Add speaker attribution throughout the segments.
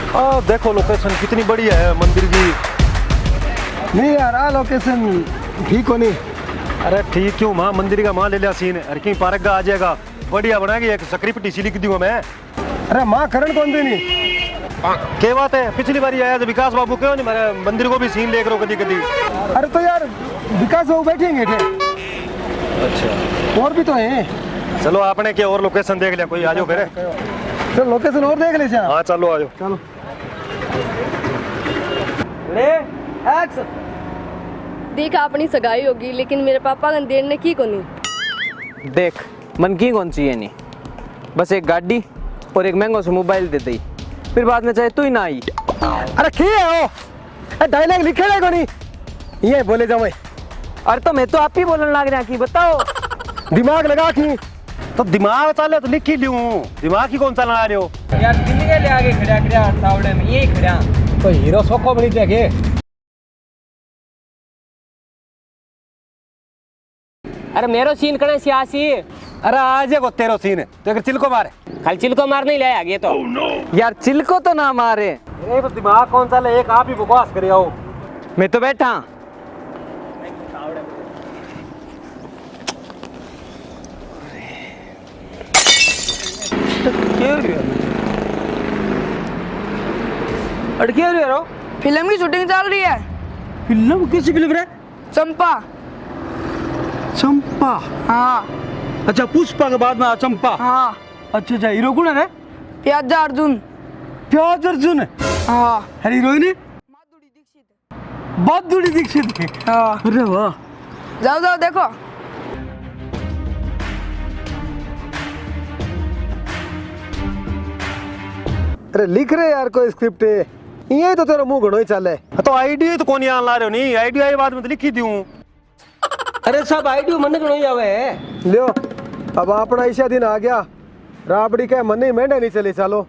Speaker 1: देखो लोकेशन कितनी बढ़िया है मंदिर की।
Speaker 2: नहीं यार आ लोकेशन ठीक हो नहीं।
Speaker 1: अरे ठीक क्यों माँ, मंदिर का माँ ले लिया सीन, हर कहीं पार्क का आ जाएगा, बढ़िया बनाएगी, एक स्क्रिप्ट इसी लिख दूंगा मैं।
Speaker 2: अरे माँ करण कौन देनी
Speaker 1: क्या बात है, पिछली बार आया तो विकास बाबू क्यों नहीं मेरे मंदिर को भी सीन लेकर करो कभी कभी।
Speaker 2: अरे तो यार विकास बाबू बैठेंगे थे।
Speaker 1: अच्छा
Speaker 2: और भी तो हैं।
Speaker 1: चलो आपने क्या और लोकेशन देख लिया, कोई आ जाओ फिर।
Speaker 2: चलो लोकेशन और देख ले।
Speaker 1: हाँ चलो आ जाओ।
Speaker 2: चलो
Speaker 3: देख अपनी सगाई होगी लेकिन मेरे पापा का देर ने की को नहीं।
Speaker 4: देख मन की कौन चाहिए नहीं, बस एक गाड़ी और एक महंगा सा मोबाइल दे दी, फिर बाद में चाहे तू ही ना आई।
Speaker 2: अरे की है वो डायलॉग लिखे है को नहीं ये बोले जाओ।
Speaker 4: अरे तो मैं तो आप ही बोलने लग रहा कि बताओ
Speaker 2: दिमाग लगा की
Speaker 1: तो दिमाग चले तो लिख ही लूं, दिमाग ही कौन चला रहे हो
Speaker 4: यार, दिल्ली के ले आगे खड़ा खड़ा सावड़े में यही खड़ा।
Speaker 2: तो हीरो सोको बनी देखे।
Speaker 4: अरे मेरो सीन कने सियासी।
Speaker 1: अरे आज को तेरो सीन तो एक चिल्को मारे।
Speaker 4: कल चिल को मार नहीं ले आगे तो यार, चिल को तो ना मारे।
Speaker 1: अरे तो दिमाग कौन चले, एक आप ही बकवास करे आओ।
Speaker 4: मैं तो बैठा।
Speaker 2: अड़के रहो।
Speaker 3: फिल्म की शूटिंग चल रही है।
Speaker 2: फिल्म किसी फिल्म रे?
Speaker 3: चंपा।
Speaker 2: चंपा।
Speaker 3: हाँ
Speaker 2: अच्छा पुष्पा के बाद में चंपा।
Speaker 3: हाँ।
Speaker 2: अच्छा अच्छा हीरो कौन है?
Speaker 3: प्याजा अर्जुन।
Speaker 2: प्याज अर्जुन।
Speaker 3: हाँ।
Speaker 2: अरे हीरोइन
Speaker 3: माधुरी दीक्षित।
Speaker 2: माधुरी दीक्षित।
Speaker 3: हाँ।
Speaker 2: अरे वाह।
Speaker 3: जाओ जाओ देखो।
Speaker 2: अरे लिख रहे यार कोई स्क्रिप्ट ये तो तेरा मुंह घणो ही चले।
Speaker 1: तो आईडी तो कौन यहाँ ला रहे हो, नहीं आईडी आई बाद में तो लिखी दूं।
Speaker 4: अरे सब आईडी मन घणो ही आवे
Speaker 2: लियो अब अपना ईशा दिन आ गया, राबड़ी के मन ही मेंढे नहीं चली। चलो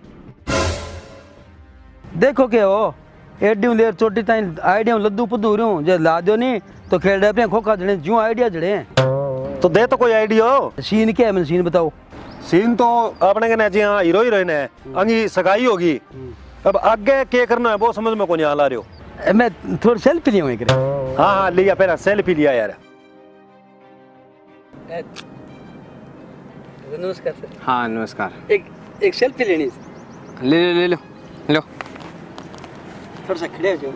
Speaker 5: देखो के हो एडियो लेर चोटी ताई आइडिया लद्दू पुद्दू रहो जे ला दो नहीं तो खेल अपने खोखा जड़े जो आइडिया जड़े
Speaker 1: तो दे तो कोई आईडी हो।
Speaker 5: सीन क्या है, मैंने सीन बताओ।
Speaker 1: सीन तो अपने के जी हाँ हीरो हीरोइन है, अंगी सगाई होगी, अब आगे क्या करना है वो समझ में कौन यहाँ ला रहे हो।
Speaker 5: मैं थोड़ी सेल्फी लिया एक।
Speaker 1: हाँ हाँ लिया, पहला सेल्फी लिया यार।
Speaker 5: नमस्कार सर।
Speaker 4: हाँ नमस्कार।
Speaker 5: एक सेल्फी लेनी।
Speaker 4: ले लो लो।
Speaker 5: थोड़ा सा खड़े हो जाओ।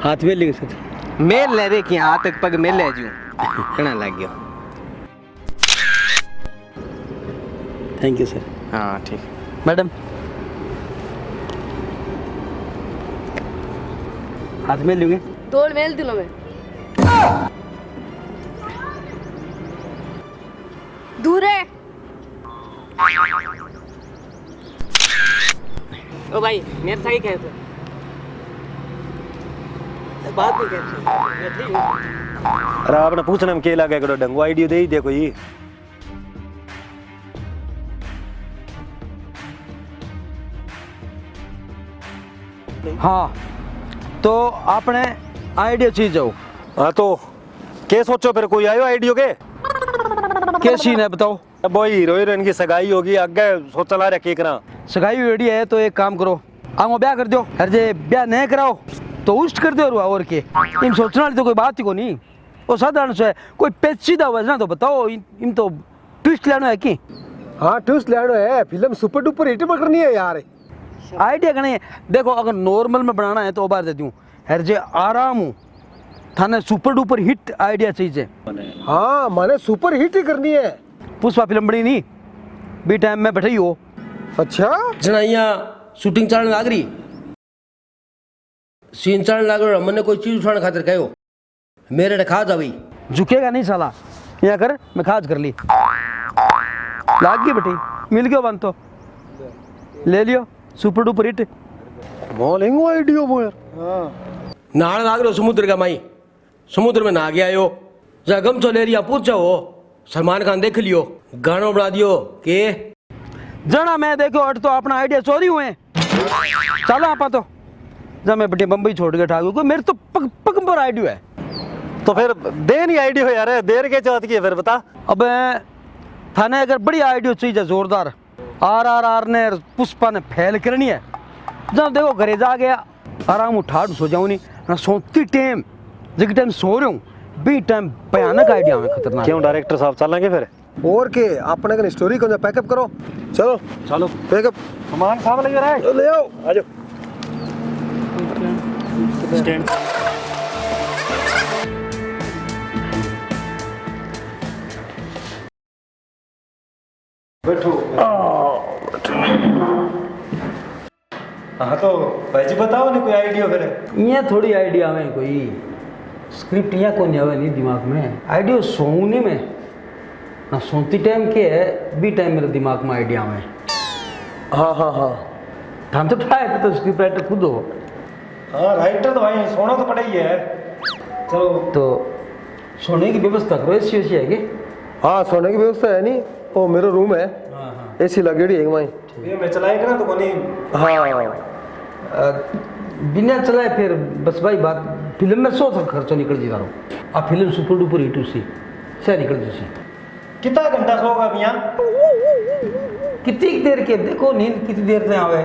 Speaker 5: हाथ में लेंगे सर।
Speaker 4: मेल ले रे कि हाथ तक पग मेल ले जूं कना लग गयो।
Speaker 5: Thank you sir.
Speaker 4: हाँ ठीक।
Speaker 5: मैडम हाथ में लेंगे।
Speaker 3: दौड़ मेल दिनों में दूर है।
Speaker 4: ओ भाई मेरे सही कहते बात नहीं कहते।
Speaker 1: अरे आपने पूछने में क्या लगा करो, ढंगो आईडी दे ही दे कोई।
Speaker 5: हाँ तो आपने आइडिया चीज हो।
Speaker 1: हाँ तो क्या सोचो फिर, कोई आयो आईडियो के
Speaker 5: क्या सीन है बताओ।
Speaker 1: अब वो हीरो हीरोइन की सगाई होगी, आगे सोच चला रहा क्या करा।
Speaker 5: सगाई रेडी है तो एक काम करो, आगो ब्याह कर दो। अरे जे ब्याह नहीं कराओ तो उस्ट कर दो। और के इन सोचने वाली तो कोई बात ही को नहीं, वो साधारण से है। कोई पेचीदा हुआ ना तो बताओ, इन तो ट्विस्ट लेना है कि।
Speaker 2: हाँ ट्विस्ट लेनो है, फिल्म सुपर डुपर हिट पकड़नी है यार।
Speaker 5: आइडिया का नहीं है। देखो अगर नॉर्मल में बनाना है तो बार दे दूं, हर जे आराम हूँ थाने सुपर डुपर हिट आइडिया चाहिए।
Speaker 2: हाँ मैंने सुपर हिट ही करनी है।
Speaker 5: पुष्पा फिल्म बनी नहीं बी टाइम में बैठे ही हो।
Speaker 2: अच्छा
Speaker 6: जना यहाँ शूटिंग चलने लाग रही, सीन चलने लाग रहा, मैंने कोई चीज उठाने खातिर कहो मेरे खा जा भाई।
Speaker 5: झुकेगा नहीं साला, यहाँ कर मैं खाज कर ली। लाग गई बेटी, मिल गया बन तो ले लियो सुपर डुपर हिट।
Speaker 1: बोलेंगे आईडियो वो यार।
Speaker 6: नहाने लाग रहे हो समुद्र का माई, समुद्र में नहा गया हो, जा गमछो ले रिया पूछ जाओ, सलमान खान देख लियो, गाना बना दियो के
Speaker 5: जना मैं देखो अट तो अपना आइडिया चोरी हुए। चलो आप तो जब मैं बेटे बम्बई छोड़ के ठाक मेरे तो पग पग पर आइडिया है।
Speaker 1: तो फिर दे नहीं आइडिया हो यार, देर के चाहती है फिर बता।
Speaker 5: अब थाने अगर बड़ी आइडिया चाहिए जोरदार, आर ने पुष्पा ने फैल करनी है, जब देखो घरे जा गया आराम उठा सो जाऊँ नहीं ना, सोती टाइम जिस टाइम सो रहा हूँ बी टाइम भयानक आइडिया में खतरनाक।
Speaker 1: क्यों डायरेक्टर साहब चलेंगे फिर?
Speaker 2: और के अपने का स्टोरी को पैकअप करो, चलो
Speaker 1: चलो
Speaker 2: पैकअप
Speaker 1: सामान साहब लगे रहा है,
Speaker 2: ले आओ।
Speaker 1: आ जाओ स्टैंड।
Speaker 2: बैठो।
Speaker 1: हाँ तो भाई जी बताओ ना कोई आइडिया फिर।
Speaker 5: ये थोड़ी आइडिया में कोई स्क्रिप्ट यहाँ को नहीं आवे नहीं दिमाग में, आइडिया सोने में ना, सोती टाइम के है बी टाइम मेरे दिमाग में आइडिया में।
Speaker 2: हाँ हाँ हाँ,
Speaker 5: हम तो ट्राई तो स्क्रिप्ट राइटर खुद हो,
Speaker 1: हाँ राइटर तो भाई सोना तो पड़ा ही है। चलो
Speaker 5: तो सोने की व्यवस्था करो, ऐसी वैसी है कि?
Speaker 2: हाँ सोने की व्यवस्था है नहीं, वो मेरा रूम है, एसी लगेड़ी है वहीं।
Speaker 1: ये मैं चलाएगा ना तो कोनी।
Speaker 2: हाँ
Speaker 5: बिना चलाए फिर बस भाई बात फिल्म में 100 खर्चा निकल जी रहा अब फिल्म सुपर डुपर हिट उसी से निकल जी।
Speaker 1: कितना घंटा सोगा अब यहाँ?
Speaker 5: कितनी देर के देखो नींद कितनी देर से आवे,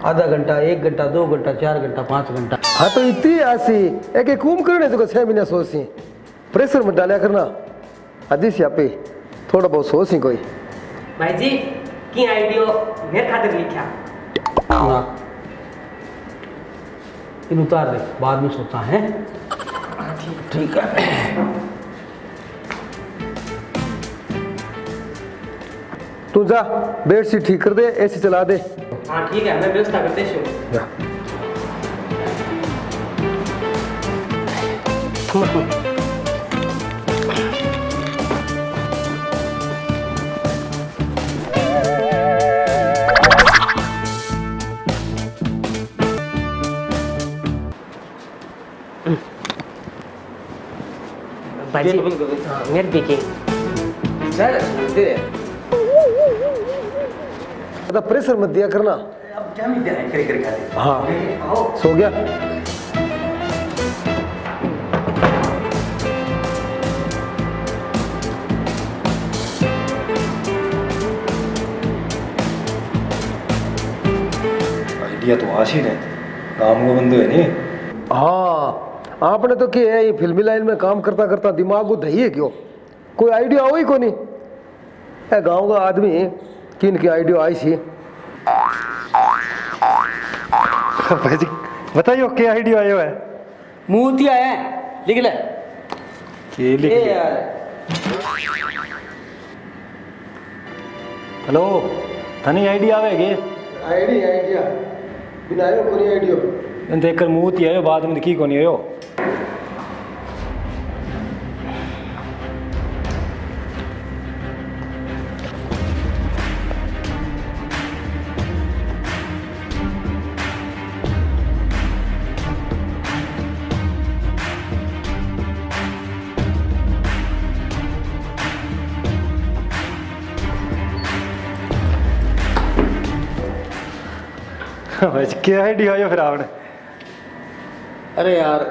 Speaker 5: आधा घंटा, 1 घंटा, 2 घंटा, 4 घंटा, 5 घंटा।
Speaker 2: हाँ तो इतनी आसी एक कुम करने तो 6 महीने सोची, प्रेशर में डालिया करना अजी से आपे थोड़ा बहुत सोची कोई।
Speaker 7: भाई जी की आइडियो मेरे खातिर लिखा
Speaker 5: ना इन उतार दे, बाद में सोचा है। ठीक है
Speaker 2: तू जा बेड शीट ठीक कर दे, एसी चला दे।
Speaker 7: हाँ ठीक है, मैं व्यवस्था करते हूँ।
Speaker 2: जा।
Speaker 7: भाई जी मेरे देखिए
Speaker 2: ज्यादा प्रेशर मत दिया करना।
Speaker 5: अब क्या मिल जाए करे करे खाते।
Speaker 2: हाँ सो गया।
Speaker 1: आइडिया तो आशी ने काम को बंदो है नहीं।
Speaker 2: हाँ आपने तो क्या है, ये फिल्मी लाइन में काम करता करता दिमाग को दही है क्यों, कोई आइडिया हो ही को नहीं। ए गांव का आदमी किन की आइडिया आई सी।
Speaker 1: भाई जी बताइयो क्या आइडिया आयो है?
Speaker 5: मूर्ति आया लिख ले
Speaker 1: के लिख
Speaker 5: ए
Speaker 1: ले।
Speaker 5: यार।
Speaker 1: हेलो तनी आइडिया आवेगे?
Speaker 2: आइडिया बिना आयो कोई आइडिया।
Speaker 1: इन देखकर मुंह ती आयो, बाद में की कोनी आयो। क्या आइडिया आयो फिर आपने?
Speaker 5: अरे यार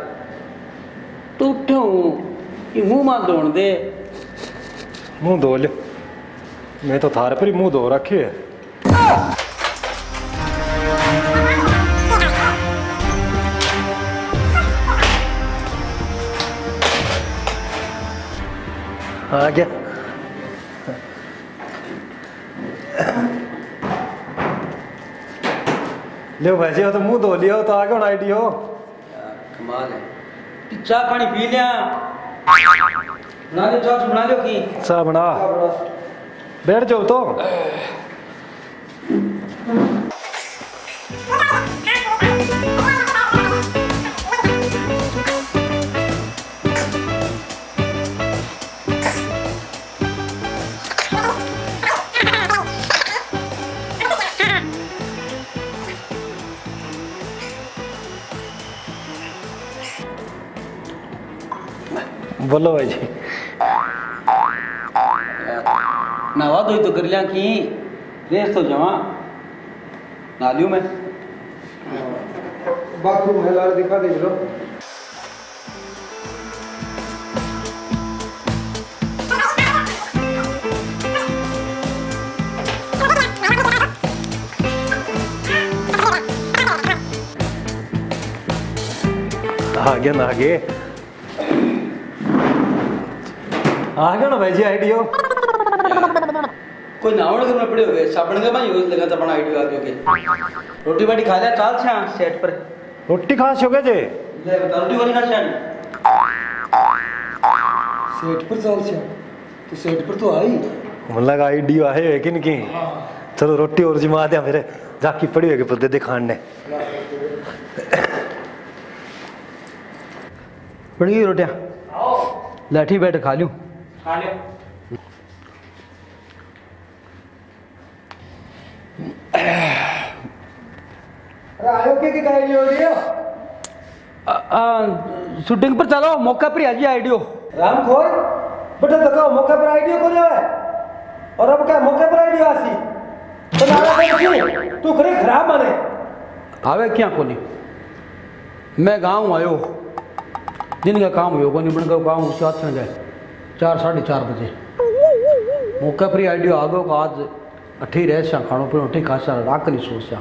Speaker 5: तू उठो कि मुंह मार दौड़ दे।
Speaker 1: मुंह धो ले, मैं तो थार पर ही मुंह धो रखे है। आ गया। लो भाई जी तो मुंह धो लियो तो आगे आइडिया हो।
Speaker 5: कमाल है, चाय पानी पी लिया, बना लो चाय, बना लो की
Speaker 1: चाय बना, बैठ जाओ तो। बोलो भाई जी।
Speaker 5: नवा दो तो कर लिया कि रेस तो जमा ना लियो मैं।
Speaker 2: बाथरूम है लार दिखा दे लो।
Speaker 1: आगे ना आगे आ गया ना भाई जी आइडियो।
Speaker 5: कोई नावड़ करना पड़े हो गए साबण का भाई यूज लगा था बना आइडियो आगे के रोटी बाटी खा लिया चाल छा सेट पर
Speaker 1: रोटी खास हो गए जे
Speaker 5: ले बता रोटी वाली खा छा सेट पर चाल छा तो सेट पर तो आई
Speaker 1: मन लगा आइडियो आए है कि नहीं चलो रोटी और जमा दिया फिर जाकी पड़ी होगी पुदे दिखाने ने
Speaker 5: बन गई रोटियां लाठी बैठ खा लूं
Speaker 7: खा लियो
Speaker 2: आयो के आइडियो हो रही है
Speaker 5: शूटिंग पर चलो मौका पर आज आइडियो
Speaker 2: राम खोर बेटा तकाओ मौके पर आइडियो को जाए और अब क्या मौके पर आइडियो आसी तो नारा तू खरे खराब माने
Speaker 5: आवे क्या कोनी मैं गांव आयो जिनका काम हुयो कोनी बन गयो काम उसके हाथ में जाए 4-4:30 बजे मौके पर आइडियो आ गयो आज अठी रह खाणो पीणो ठीक खासा राख नहीं सोचा